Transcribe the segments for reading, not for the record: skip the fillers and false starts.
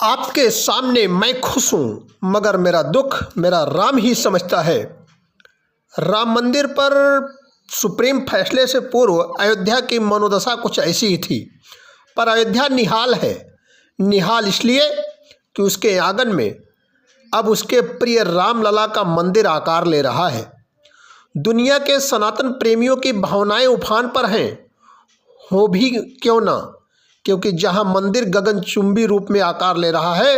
आपके सामने मैं खुश हूँ, मगर मेरा दुख मेरा राम ही समझता है। राम मंदिर पर सुप्रीम फैसले से पूर्व अयोध्या की मनोदशा कुछ ऐसी ही थी, पर अयोध्या निहाल है। निहाल इसलिए कि उसके आंगन में अब उसके प्रिय रामलला का मंदिर आकार ले रहा है। दुनिया के सनातन प्रेमियों की भावनाएं उफान पर हैं, हो भी क्यों ना, क्योंकि जहां मंदिर गगनचुंबी रूप में आकार ले रहा है,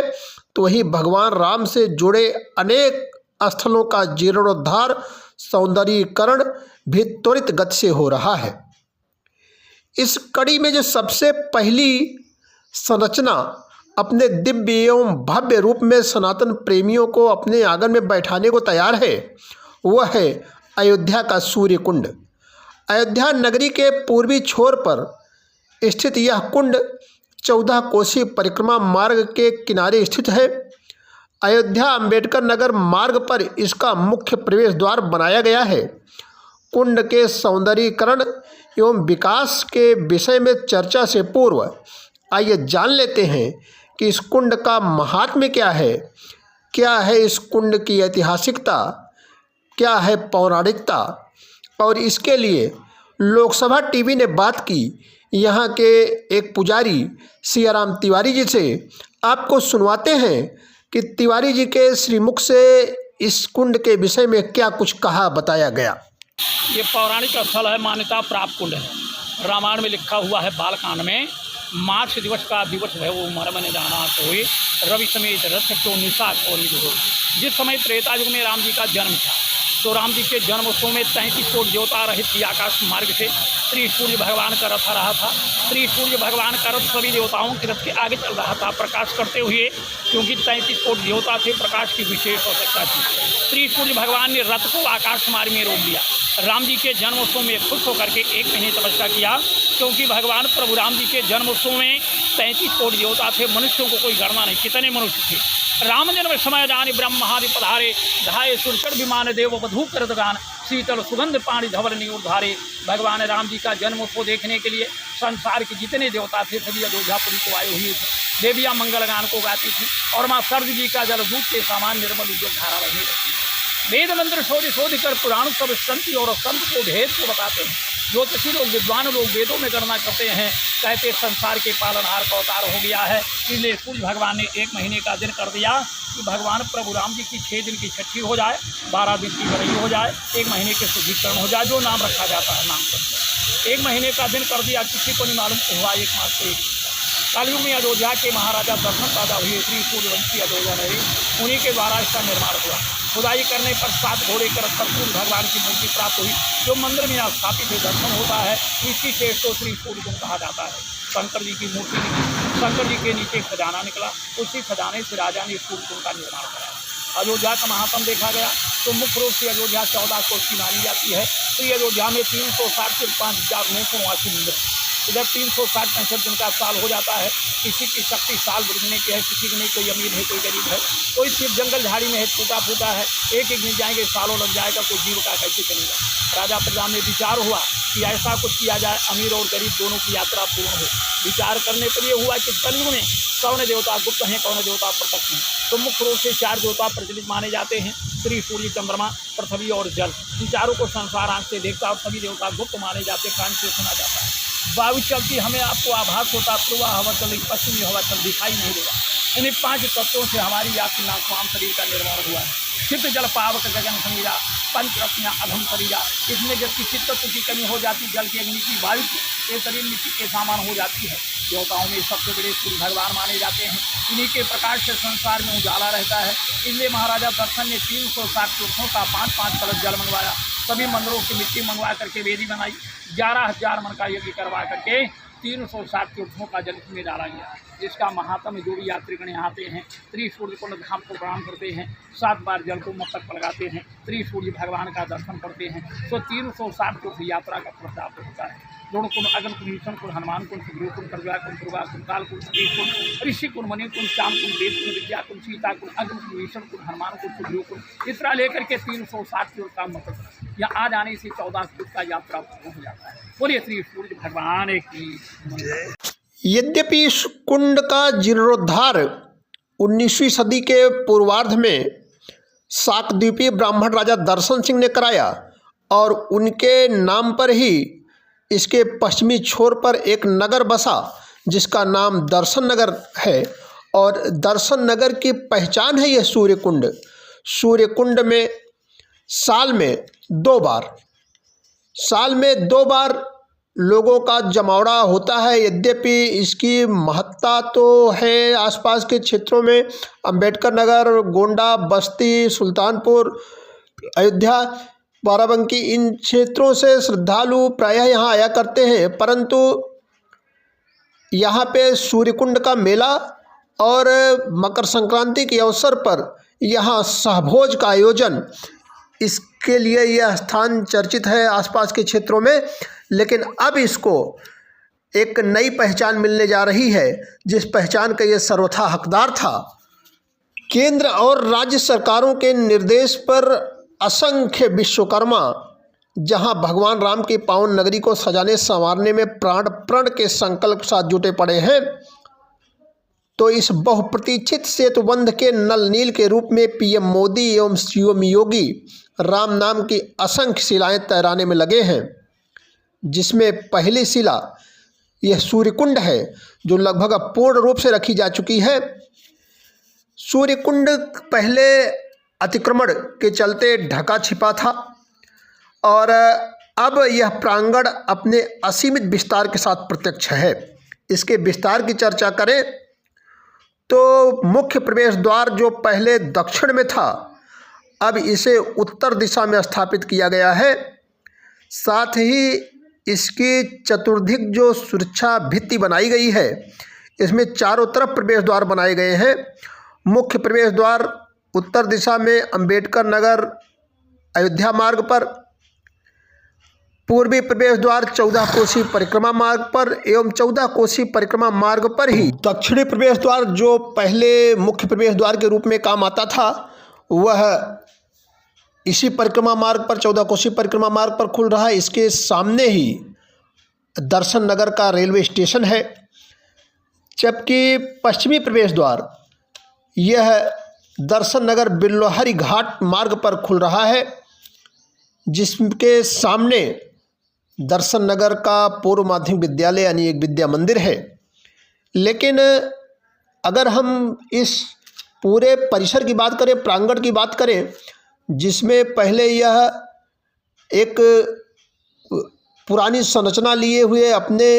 तो वहीं भगवान राम से जुड़े अनेक स्थलों का जीर्णोद्धार, सौंदर्यीकरण भी त्वरित गति से हो रहा है। इस कड़ी में जो सबसे पहली संरचना अपने दिव्य एवं भव्य रूप में सनातन प्रेमियों को अपने आंगन में बैठाने को तैयार है, वह है अयोध्या का सूर्य कुंड। अयोध्या नगरी के पूर्वी छोर पर स्थित यह कुंड 14 कोसी परिक्रमा मार्ग के किनारे स्थित है। अयोध्या अंबेडकर नगर मार्ग पर इसका मुख्य प्रवेश द्वार बनाया गया है। कुंड के सौंदर्यीकरण एवं विकास के विषय में चर्चा से पूर्व आइए जान लेते हैं कि इस कुंड का महात्म्य क्या है इस कुंड की ऐतिहासिकता, क्या है पौराणिकता। और इसके लिए लोकसभा टीवी ने बात की यहाँ के एक पुजारी सियाराम तिवारी जी से। आपको सुनवाते हैं कि तिवारी जी के श्रीमुख से इस कुंड के विषय में क्या कुछ कहा बताया गया। ये पौराणिक स्थल है, मान्यता प्राप्त कुंड है। रामायण में लिखा हुआ है, बालकांड में, मार्च दिवस का दिवस है वो मर मन जाना कोई, रवि समेत रथ को निशा को निज हो। जिस समय त्रेता युग में राम जी का जन्म था, तो राम जी के जन्मोत्सव में 33 कोटि देवता रहित थी आकाश मार्ग से। त्रिसूर्य भगवान का रथ रहा था। त्रिसूर्य भगवान का रथ सभी देवताओं के रथ के आगे चल रहा था, प्रकाश करते हुए, क्योंकि 33 कोटि देवता थे, प्रकाश की विशेष आवश्यकता थी। त्रिसूर्य भगवान ने रथ को आकाश मार्ग में रोक दिया। राम जी के जन्मोत्सव में खुश होकर के 1 महीने तपस्या किया, क्योंकि भगवान प्रभु राम जी के जन्मोत्सव में 33 कोटि देवता थे, मनुष्यों को कोई गणना नहीं, कितने मनुष्य थे। राम जन्म समय जानी ब्रह्मादि पधारे, धाये सुरचर विमान देव वधू करत गान, शीतल सुगंध पाणी धवल नीधारे। भगवान राम जी का जन्मोत्सव देखने के लिए संसार के जितने देवता थे सभी अयोध्यापुरी को आए हुए थे। देवियाँ मंगल गान को गाती थी और माँ सरयू जी का जलदूत के समान निर्मल उज्ज्वल धारा रहने लगती। वेद मंत्र शोध कर पुराण सब संति और संत को भेद को बताते हैं। ज्योतिषी लोग, विद्वान लोग वेदों में गणना करते हैं, कहते संसार के पालनहार का अवतार हो गया है। इसलिए सूर्य भगवान ने 1 महीने का दिन कर दिया कि भगवान प्रभु राम जी की 6 दिन की छठी हो जाए, 12 दिन की बरई हो जाए, 1 महीने के शुद्धिकरण हो जाए, जो नाम रखा जाता है नाम करके 1 महीने का दिन कर दिया। किसी को नहीं मालूम हुआ 1 मास से। कलयुग में अयोध्या के महाराजा दर्शन पैदा हुए, श्री सूर्यवंशी अयोध्या नगरी, उन्हीं के द्वारा इसका निर्माण हुआ। खुदाई करने पर 7 घोड़े कर सूर्य भगवान की मूर्ति प्राप्त हुई, जो मंदिर में स्थापित है, दर्शन होता है। इसी से इसको श्री सूर्य कुंड कहा जाता है। शंकर जी की मूर्ति निकली, शंकर जी के नीचे खजाना निकला, उसी खजाने से राजा ने सूर्य कुंड का निर्माण कराया। अयोध्या का महात्म देखा गया तो मुख्य रूप से अयोध्या 14 कोस की मानी जाती है। तो ये अयोध्या में 360 से 5,989 मंदिर, इधर 360-65 दिन का साल हो जाता है। किसी की शक्ति साल बढ़ने की है, किसी की नहीं, कोई अमीर है, कोई गरीब है, कोई सिर्फ जंगल झाड़ी में है, टूटा फूटा है, एक दिन जाएंगे, सालों लग जाएगा, कोई जीविका कैसे चलेगा। राजा प्रधान में विचार हुआ कि ऐसा कुछ किया जाए, अमीर और गरीब दोनों की यात्रा पूर्ण हो। विचार करने पर यह हुआ कि कलयुग में कौन देवता गुप्त हैं, कौन देवता प्रत्यक्ष हैं। तो मुख्य रूप से 4 देवता प्रचलित माने जाते हैं, श्री सूर्य चंद्रमा पृथ्वी और जल। इन चारों को संसार आंख से देखता और सभी देवता गुप्त माने जाते, कान से सुना जाता है। वायु चलती हमें आपको आभास होता, पूर्वा हवा चल रही, पश्चिमी हवा चल दिखाई नहीं देगा। इन्हीं 5 तत्वों से हमारी यात्री नाम शरीर का निर्माण हुआ है। चित्त जल पावक गगन समीरा, पंचरत्न अधम शरीरा। इसमें जब किसी तत्व की कमी हो जाती, जल की, अग्नि की, वायु की, ये शरीर मिट्टी के सामान हो जाती है। देवताओं में सबसे बड़े सूर्य भगवान माने जाते हैं। इन्हीं के प्रकाश से संसार में उजाला रहता है। इसलिए महाराजा दर्शन ने 360 तीर्थों का 5-5 कलश जल मंगवाया। सभी मंदिरों की मिट्टी मंगवा करके वेदी बनाई। 11,000 मन का यज्ञ करवा करके 360 तीर्थों का जल में डाला गया। जिसका महात्म जो भी यात्रीगण यहाँ आते हैं, त्रिसूर्य कुंड धाम को प्रणाम करते हैं, 7 बार जल को मस्तक पर लगाते हैं, त्रिसूर्य भगवान का दर्शन करते हैं, तो 360 तीर्थ यात्रा का फल प्राप्त होता है। द्रोण कुंड, अगम कुंड, भीषण कुंड, हनुमान कुंड, सुग्रीव कुंड, प्रज्ञा कुंड, दुर्गा कुंड, काल कुंड, सतीश कुंड, ऋषि कुंड, मणि कुंड, श्याम कुंड, वेद कुंड, विद्या कुंड, सीता कुंड, अगम कुंड, भीषण कुंड, हनुमान कुंड, सुग्रीव कुंड, इस तरह लेकर के 360 तीर्थ का मतलब यहाँ आ जाने से 14 तीर्थ का यात्रा पूर्ण हो जाता है। बोलिए श्री सूर्य भगवान की। यद्यपि इस कुंड का जीर्णोद्धार 19वीं सदी के पूर्वार्ध में शाकद्वीपीय ब्राह्मण राजा दर्शन सिंह ने कराया और उनके नाम पर ही इसके पश्चिमी छोर पर एक नगर बसा जिसका नाम दर्शन नगर है। और दर्शन नगर की पहचान है यह सूर्यकुंड। सूर्यकुंड में साल में दो बार लोगों का जमावड़ा होता है। यद्यपि इसकी महत्ता तो है आसपास के क्षेत्रों में, अंबेडकर नगर, गोंडा, बस्ती, सुल्तानपुर, अयोध्या, बाराबंकी, इन क्षेत्रों से श्रद्धालु प्रायः यहाँ आया करते हैं। परंतु यहाँ पे सूर्यकुंड का मेला और मकर संक्रांति के अवसर पर यहाँ सहभोज का आयोजन, इसके लिए यह स्थान चर्चित है आसपास के क्षेत्रों में। लेकिन अब इसको एक नई पहचान मिलने जा रही है, जिस पहचान का ये सर्वथा हकदार था। केंद्र और राज्य सरकारों के निर्देश पर असंख्य विश्वकर्मा जहां भगवान राम की पावन नगरी को सजाने संवारने में प्राण प्रण के संकल्प के साथ जुटे पड़े हैं, तो इस बहुप्रतीक्षित सेतुबंध के नल नील के रूप में पीएम मोदी एवं सीएम योगी राम नाम की असंख्य शिलाएं तैराने में लगे हैं। जिसमें पहली शिला यह सूर्यकुंड है, जो लगभग पूर्ण रूप से रखी जा चुकी है। सूर्यकुंड पहले अतिक्रमण के चलते ढका छिपा था और अब यह प्रांगण अपने असीमित विस्तार के साथ प्रत्यक्ष है। इसके विस्तार की चर्चा करें तो मुख्य प्रवेश द्वार जो पहले दक्षिण में था, अब इसे उत्तर दिशा में स्थापित किया गया है। साथ ही इसकी चतुर्दिक जो सुरक्षा भित्ति बनाई गई है, इसमें चारों तरफ प्रवेश द्वार बनाए गए हैं। मुख्य प्रवेश द्वार उत्तर दिशा में अंबेडकर नगर अयोध्या मार्ग पर, पूर्वी प्रवेश द्वार 14 कोसी परिक्रमा मार्ग पर एवं 14 कोसी परिक्रमा मार्ग पर ही दक्षिणी प्रवेश द्वार जो पहले मुख्य प्रवेश द्वार के रूप में काम आता था, वह इसी परिक्रमा मार्ग पर 14 कोसी परिक्रमा मार्ग पर खुल रहा है। इसके सामने ही दर्शन नगर का रेलवे स्टेशन है। जबकि पश्चिमी प्रवेश द्वार यह दर्शन नगर बिल्लोहरी घाट मार्ग पर खुल रहा है, जिसके सामने दर्शन नगर का पूर्व माध्यमिक विद्यालय यानी एक विद्या मंदिर है। लेकिन अगर हम इस पूरे परिसर की बात करें, प्रांगण की बात करें, जिसमें पहले यह एक पुरानी संरचना लिए हुए अपने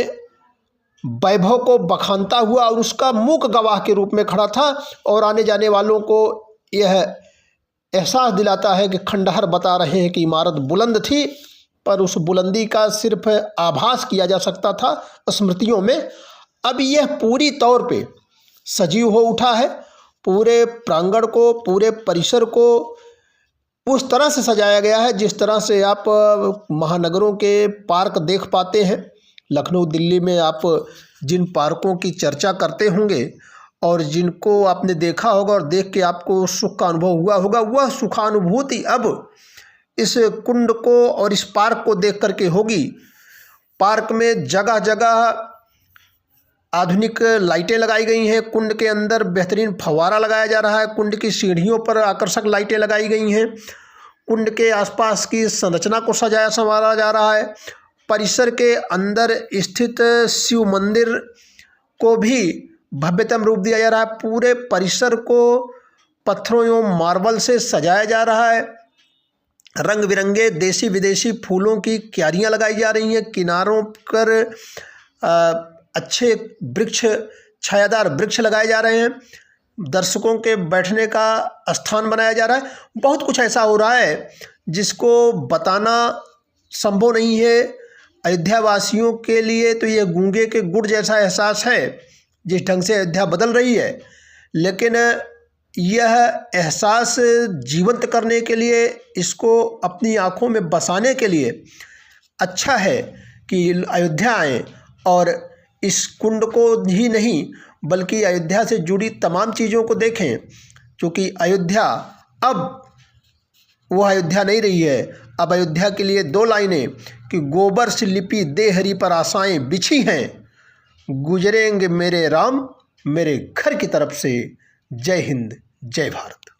वैभव को बखानता हुआ और उसका मूक गवाह के रूप में खड़ा था और आने जाने वालों को यह एहसास दिलाता है कि खंडहर बता रहे हैं कि इमारत बुलंद थी, पर उस बुलंदी का सिर्फ आभास किया जा सकता था स्मृतियों में। अब यह पूरी तौर पे सजीव हो उठा है। पूरे प्रांगण को, पूरे परिसर को उस तरह से सजाया गया है जिस तरह से आप महानगरों के पार्क देख पाते हैं। लखनऊ, दिल्ली में आप जिन पार्कों की चर्चा करते होंगे और जिनको आपने देखा होगा और देख के आपको सुख का अनुभव हुआ होगा, वह सुखानुभूति अब इस कुंड को और इस पार्क को देख करके होगी। पार्क में जगह जगह आधुनिक लाइटें लगाई गई हैं। कुंड के अंदर बेहतरीन फव्वारा लगाया जा रहा है। कुंड की सीढ़ियों पर आकर्षक लाइटें लगाई गई हैं। कुंड के आसपास की संरचना को सजाया संवारा जा रहा है। परिसर के अंदर स्थित शिव मंदिर को भी भव्यतम रूप दिया जा रहा है। पूरे परिसर को पत्थरों एवं मार्बल से सजाया जा रहा है। रंग बिरंगे देसी विदेशी फूलों की क्यारियां लगाई जा रही हैं। किनारों पर अच्छे वृक्ष, छायादार वृक्ष लगाए जा रहे हैं। दर्शकों के बैठने का स्थान बनाया जा रहा है। बहुत कुछ ऐसा हो रहा है जिसको बताना संभव नहीं है। अयोध्या वासियों के लिए तो ये गूंगे के गुड़ जैसा एहसास है जिस ढंग से अयोध्या बदल रही है। लेकिन यह एहसास जीवंत करने के लिए, इसको अपनी आँखों में बसाने के लिए अच्छा है कि अयोध्या आएँ और इस कुंड को ही नहीं बल्कि अयोध्या से जुड़ी तमाम चीज़ों को देखें। क्योंकि अयोध्या अब वह अयोध्या नहीं रही है। अब अयोध्या के लिए दो लाइनें कि गोबर से लिपि दे हरी पर आशाएं बिछी हैं, गुजरेंगे मेरे राम मेरे घर की तरफ से, जय हिंद, जय भारत।